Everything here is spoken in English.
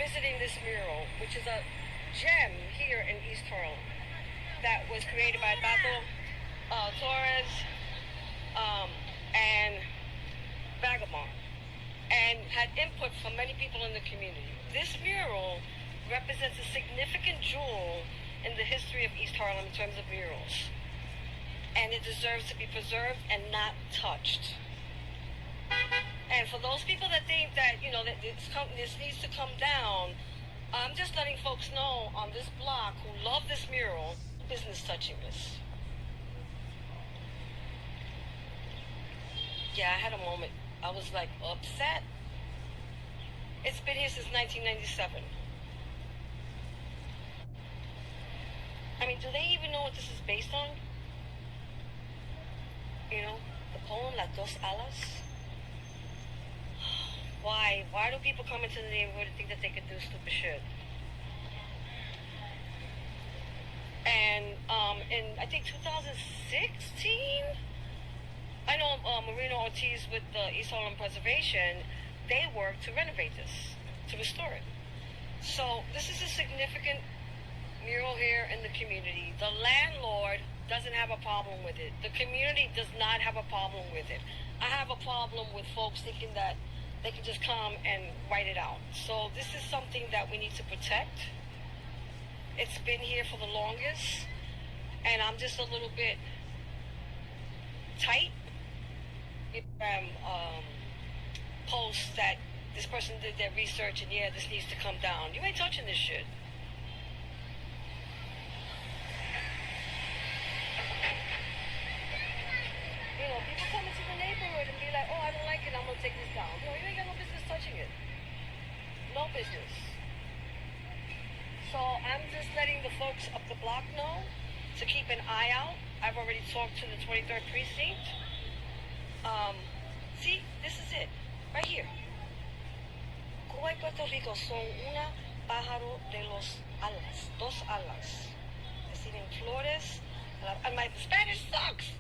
visiting this mural, which is a gem here in East Harlem that was created by Tato Torres and Vagabond, and had input from many people in the community. This mural represents a significant jewel in the history of East Harlem in terms of murals, and it deserves to be preserved and not touched. And for those people that think that, you know, that this needs to come down, I'm just letting folks know on this block who love this mural, business touching this. Yeah, I had a moment. I was like upset. It's been here since 1997. I mean, do they even know what this is based on? You know, the poem Las Dos Alas. Why? Why do people come into the neighborhood and think that they could do stupid shit? And in I think 2016, I know Marino Ortiz with the East Harlem Preservation, they worked to renovate this, to restore it. So this is a significant mural here in the community. The landlord doesn't have a problem with it. The community does not have a problem with it. I have a problem with folks thinking that they can just come and write it out. So this is something that we need to protect. It's been here for the longest, and I'm just a little bit tight. Posts that this person did their research and yeah, this needs to come down. You ain't touching this shit. You know, people come into the neighborhood and be like, oh, I don't like it, I'm gonna take this down. No, you ain't got no business touching it. No business. So I'm just letting the folks up the block know to keep an eye out. I've already talked to the 23rd precinct. See, this is it, right here. Cuba y Puerto Rico son una pájaro de los alas, dos alas. Reciben flores. And my Spanish sucks.